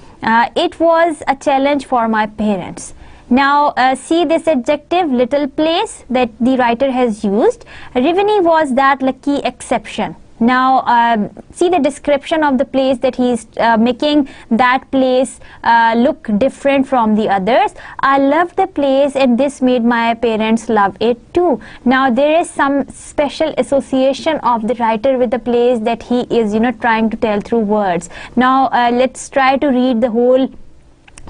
it was a challenge for my parents. Now see this adjective, little place, that the writer has used. Rivini was that lucky exception. Now see the description of the place, that he is making that place look different from the others. I loved the place and this made my parents love it too. Now there is some special association of the writer with the place that he is trying to tell through words. Now let's try to read the whole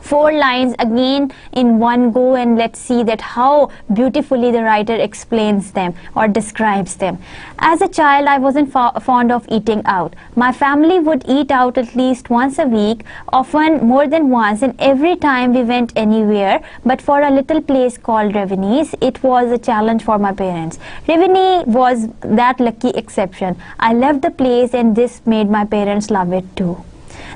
4 lines again in one go, and let's see that how beautifully the writer explains them or describes them. As a child, I wasn't fond of eating out. My family would eat out at least once a week, often more than once, and every time we went anywhere but for a little place called Rivini's, it was a challenge for my parents. Rivini was that lucky exception. I loved the place and this made my parents love it too.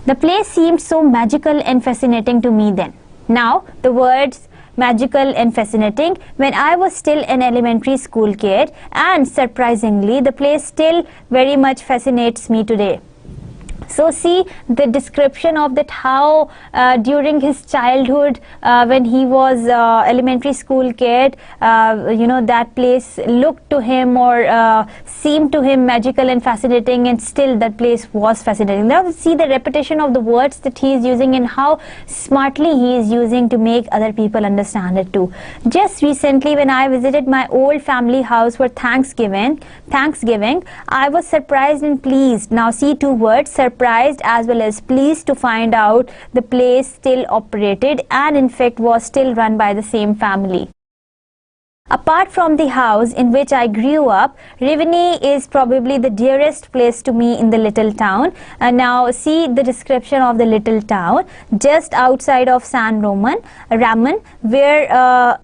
The place seemed so magical and fascinating to me then. Now, the words magical and fascinating, when I was still an elementary school kid, and surprisingly, the place still very much fascinates me today. So see the description of that, how during his childhood, when he was elementary school kid, that place looked to him or seemed to him magical and fascinating, and still that place was fascinating. Now see the repetition of the words that he is using and how smartly he is using to make other people understand it too. Just recently, when I visited my old family house for Thanksgiving, I was surprised and pleased. Now see 2 words, surprised as well as pleased, to find out the place still operated and in fact was still run by the same family. Apart from the house in which I grew up, Rivini is probably the dearest place to me in the little town. Now see the description of the little town just outside of San Ramon, where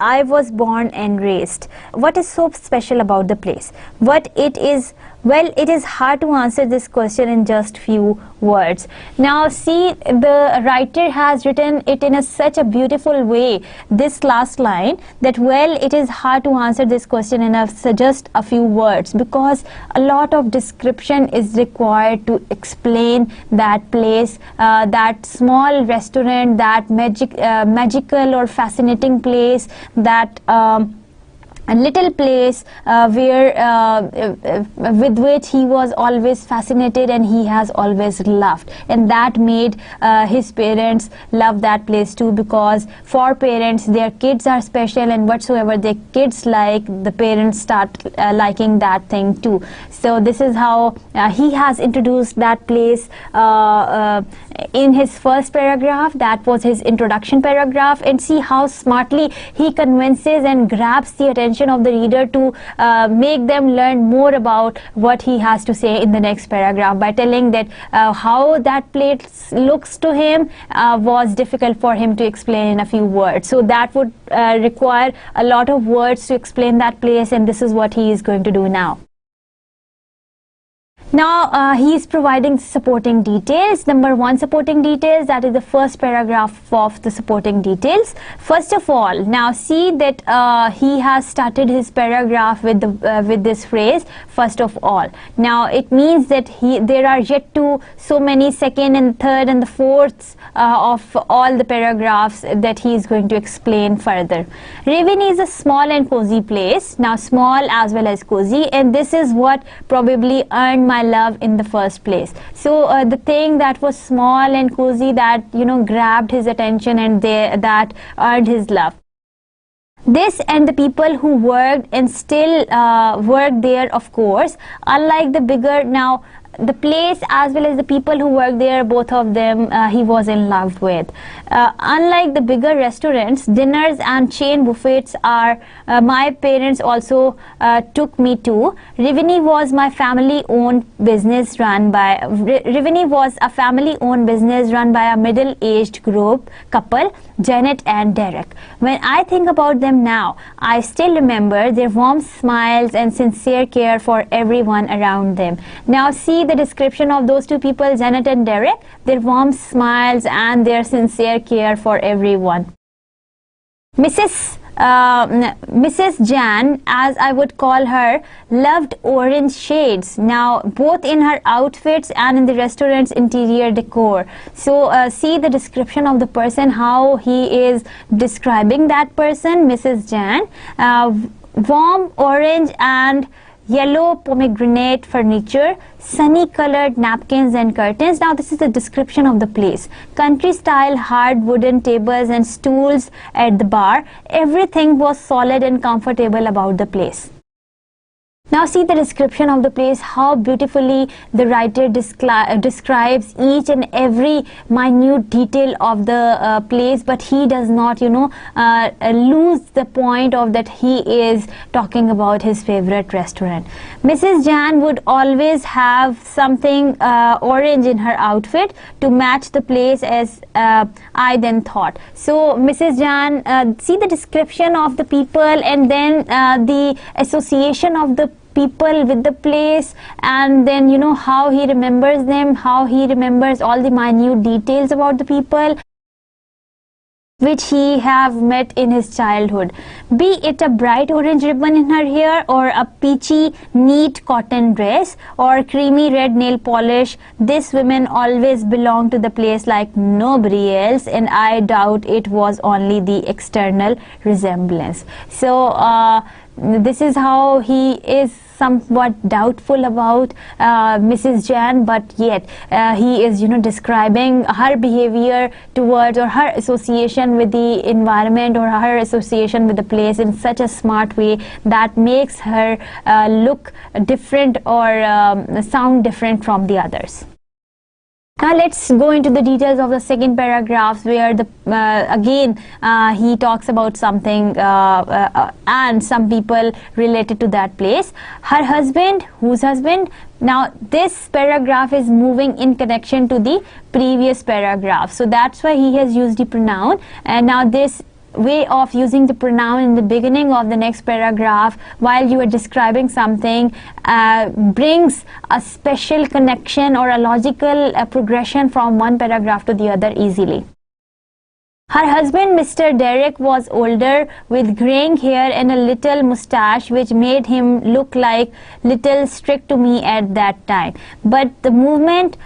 I was born and raised. What is so special about the place? What it is? Well, it is hard to answer this question in just few words. Now see, the writer has written it in such a beautiful way, this last line, that well, it is hard to answer this question in just a few words, because a lot of description is required to explain that place, that small restaurant, that magical or fascinating place, that a little place with which he was always fascinated and he has always loved, and that made his parents love that place too, because for parents, their kids are special, and whatsoever their kids like, the parents start liking that thing too. So this is how he has introduced that place in his first paragraph. That was his introduction paragraph, and see how smartly he convinces and grabs the attention of the reader to make them learn more about what he has to say in the next paragraph, by telling that how that place looks to him was difficult for him to explain in a few words. So that would require a lot of words to explain that place, and this is what he is going to do now. Now he is providing supporting details. Number 1 supporting details, that is the first paragraph of the supporting details. First of all, now see that he has started his paragraph with this phrase, first of all. Now it means that there are yet to so many second and third and the fourths of all the paragraphs that he is going to explain further. Rivini is a small and cozy place. Now small as well as cozy, and this is what probably earned my love in the first place. So the thing that was small and cozy, that grabbed his attention and that earned his love. This and the people who worked and still work there, of course, unlike the bigger. Now the place as well as the people who work there, both of them he was in love with. Unlike the bigger restaurants, dinners and chain buffets are my parents also took me to. Rivini was my family-owned business run by Rivini was a family-owned business run by a middle-aged couple, Janet and Derek. When I think about them now, I still remember their warm smiles and sincere care for everyone around them. Now see the description of those two people, Janet and Derek, their warm smiles and their sincere care for everyone. Mrs. Jan, as I would call her, loved orange shades, now both in her outfits and in the restaurant's interior decor. So see the description of the person, how he is describing that person, Mrs. Jan. Warm orange and yellow pomegranate furniture, sunny colored napkins and curtains. Now this is the description of the place. Country style hard wooden tables and stools at the bar. Everything was solid and comfortable about the place. Now see the description of the place, how beautifully the writer describes each and every minute detail of the place, but he does not, lose the point of that he is talking about his favorite restaurant. Mrs. Jan would always have something orange in her outfit to match the place, as I then thought. So Mrs. Jan, see the description of the people and then the association of the people with the place, and then how he remembers them, how he remembers all the minute details about the people which he have met in his childhood. Be it a bright orange ribbon in her hair, or a peachy neat cotton dress, or creamy red nail polish, this woman always belonged to the place like nobody else, and I doubt it was only the external resemblance. So this is how he is somewhat doubtful about Mrs. Jan, but yet he is describing her behavior towards, or her association with the environment, or her association with the place in such a smart way that makes her look different or sound different from the others. Now let's go into the details of the second paragraph, where the again he talks about something and some people related to that place. Her husband, whose husband? Now this paragraph is moving in connection to the previous paragraph, so that's why he has used the pronoun. And now this way of using the pronoun in the beginning of the next paragraph while you are describing something brings a special connection or a logical progression from one paragraph to the other easily. Her husband, Mr. Derek, was older with graying hair and a little mustache, which made him look like little strict to me at that time. But the moment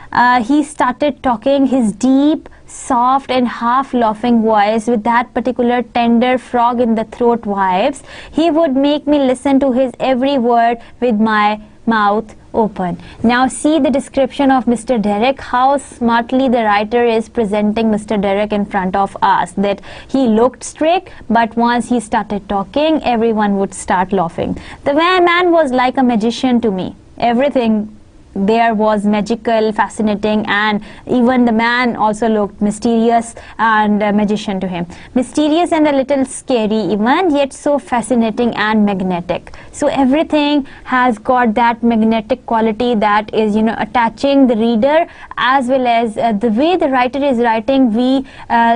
he started talking, his deep, soft and half laughing voice with that particular tender frog in the throat vibes, he would make me listen to his every word with my mouth open. Now see the description of Mr. Derek, how smartly the writer is presenting Mr. Derek in front of us, that he looked strict, but once he started talking, everyone would start laughing. The man was like a magician to me. Everything there was magical, fascinating, and even the man also looked mysterious and a magician to him. Mysterious and a little scary even, yet so fascinating and magnetic. So everything has got that magnetic quality that is attaching the reader, as well as the way the writer is writing, we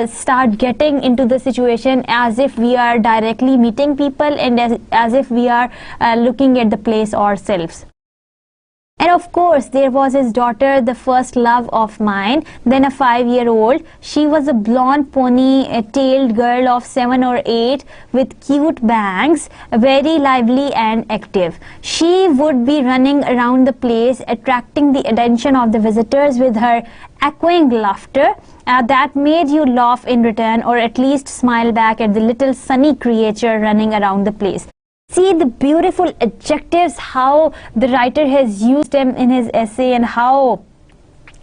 start getting into the situation as if we are directly meeting people, and as if we are looking at the place ourselves. And of course, there was his daughter, the first love of mine, then a 5-year-old. She was a blonde pony-tailed girl of 7 or 8 with cute bangs, very lively and active. She would be running around the place, attracting the attention of the visitors with her echoing laughter that made you laugh in return, or at least smile back at the little sunny creature running around the place. See the beautiful adjectives, how the writer has used them in his essay, and how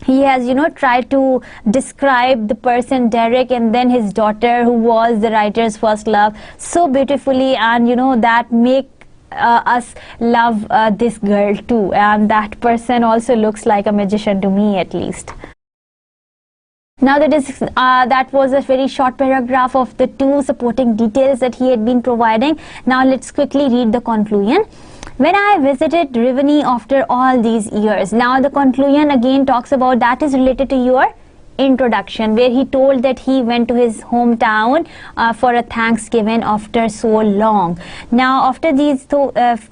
he has tried to describe the person Derek and then his daughter, who was the writer's first love, so beautifully, and that make us love this girl too, and that person also looks like a magician to me, at least. Now that was a very short paragraph of the two supporting details that he had been providing. Now let's quickly read the conclusion. When I visited Rivani after all these years. Now the conclusion again talks about, that is related to your introduction, where he told that he went to his hometown for a Thanksgiving after so long. Now after these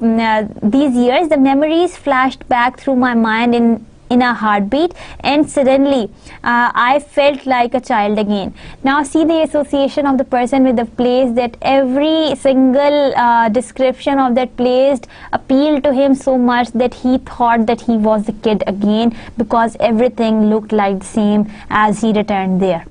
years, the memories flashed back through my mind in a heartbeat, and suddenly I felt like a child again. Now see the association of the person with the place, that every single description of that place appealed to him so much that he thought that he was a kid again, because everything looked like the same as he returned there.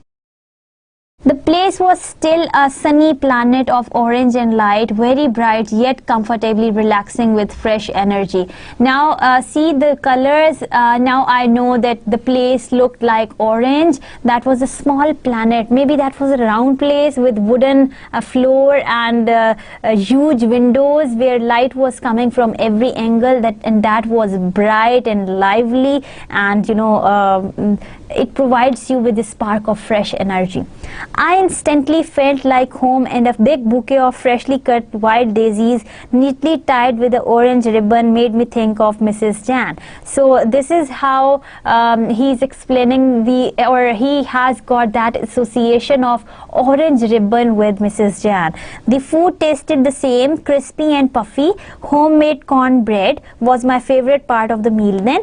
The place was still a sunny planet of orange and light, very bright yet comfortably relaxing with fresh energy. Now see the colors. Now I know that the place looked like orange. That was a small planet. Maybe that was a round place with wooden floor and huge windows where light was coming from every angle. That was bright and lively, and it provides you with a spark of fresh energy. I instantly felt like home, and a big bouquet of freshly cut white daisies neatly tied with an orange ribbon made me think of Mrs. Jan. So this is how he's explaining he has got that association of orange ribbon with Mrs. Jan. The food tasted the same, crispy and puffy. Homemade cornbread was my favorite part of the meal then,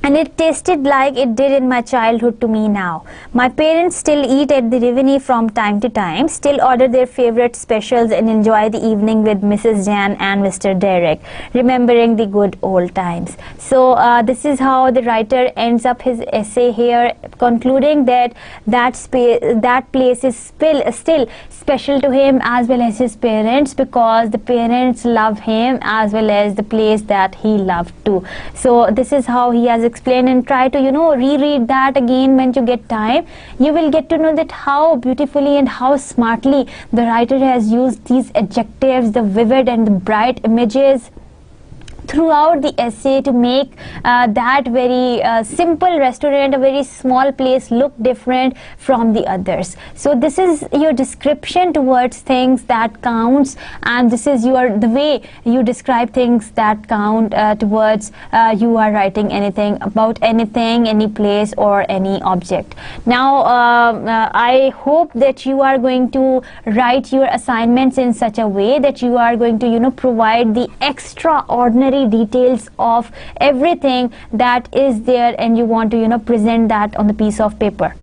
and it tasted like it did in my childhood to me now. My parents still eat at the Rivani from time to time, still order their favorite specials and enjoy the evening with Mrs. Jan and Mr. Derek, remembering the good old times. So this is how the writer ends up his essay here, concluding that place is still special to him as well as his parents, because the parents love him as well as the place that he loved too. So this is how he has explained, and try to reread that again when you get time. You will get to know that how beautifully and how smartly the writer has used these adjectives, the vivid and the bright images throughout the essay to make that very simple restaurant, a very small place, look different from the others. So this is your description towards things that counts, and this is the way you describe things that count towards you are writing anything about anything, any place or any object. Now I hope that you are going to write your assignments in such a way that you are going to provide the extraordinary details of everything that is there, and you want to present that on the piece of paper.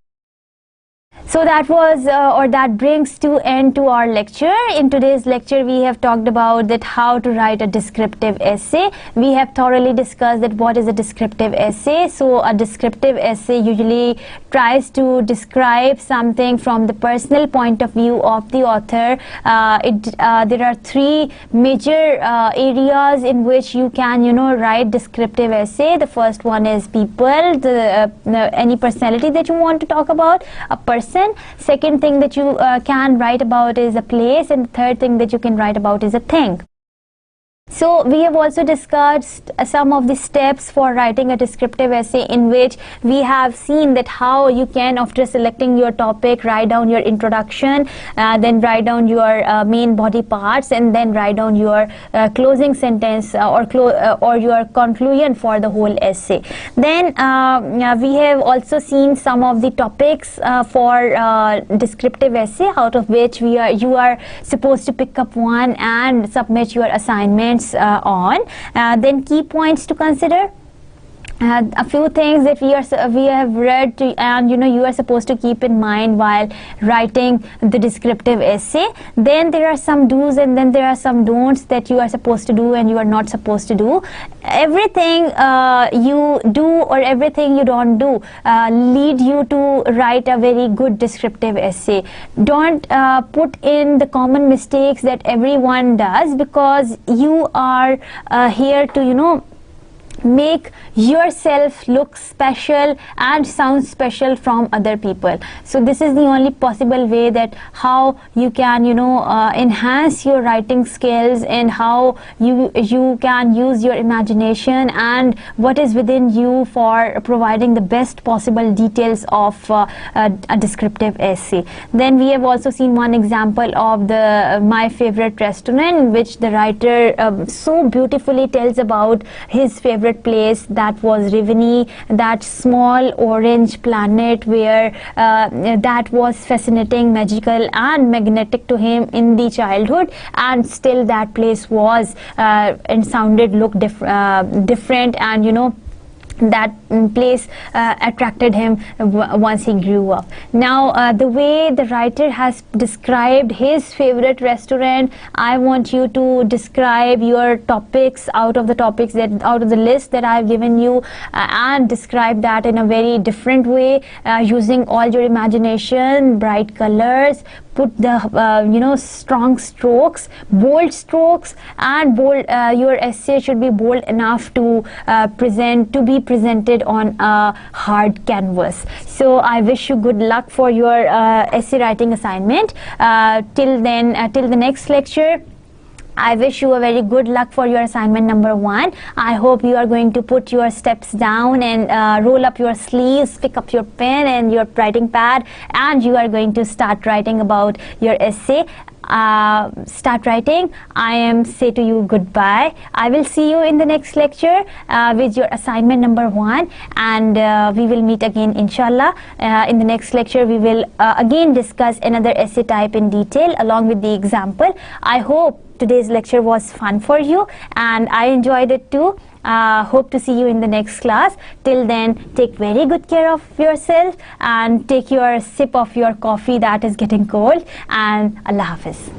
So that was that brings to end to our lecture. In today's lecture we have talked about that how to write a descriptive essay. We have thoroughly discussed that what is a descriptive essay. So a descriptive essay usually tries to describe something from the personal point of view of the author. There are three major areas in which you can write descriptive essay. The first one is people, any personality that you want to talk about, a person. Second thing that you can write about is a place, and the third thing that you can write about is a thing. So we have also discussed some of the steps for writing a descriptive essay, in which we have seen that how you can, after selecting your topic, write down your introduction, then write down your main body parts, and then write down your closing sentence or your conclusion for the whole essay. Then we have also seen some of the topics for descriptive essay, out of which you are supposed to pick up one and submit your assignments on. Then key points to consider. A few things that we have read and you are supposed to keep in mind while writing the descriptive essay. Then there are some do's, and then there are some don'ts that you are supposed to do and you are not supposed to do. Everything you do or everything you don't do lead you to write a very good descriptive essay. Don't put in the common mistakes that everyone does, because you are here to make yourself look special and sound special from other people. So this is the only possible way that how you can enhance your writing skills, and how you can use your imagination and what is within you for providing the best possible details of a descriptive essay. Then we have also seen one example of the my favorite restaurant, in which the writer so beautifully tells about his favorite place, that was Rivini, that small orange planet where that was fascinating, magical and magnetic to him in the childhood, and still that place was and sounded look different, and that place attracted him once he grew up. Now the way the writer has described his favorite restaurant, I want you to describe your topics out of the list that I have given you, and describe that in a very different way, using all your imagination, bright colors, put the strong strokes, bold strokes, and bold your essay should be bold enough to be presented on a hard canvas. So I wish you good luck for your essay writing assignment. Till the next lecture, I wish you a very good luck for your assignment number 1. I hope you are going to put your steps down and roll up your sleeves, pick up your pen and your writing pad, and you are going to start writing about your essay. Start writing. I am say to you goodbye. I will see you in the next lecture with your assignment number 1, and we will meet again inshallah. In the next lecture we will again discuss another essay type in detail along with the example. I hope today's lecture was fun for you and I enjoyed it too. Hope to see you in the next class. Till then, take very good care of yourself and take your sip of your coffee that is getting cold, and Allah Hafiz.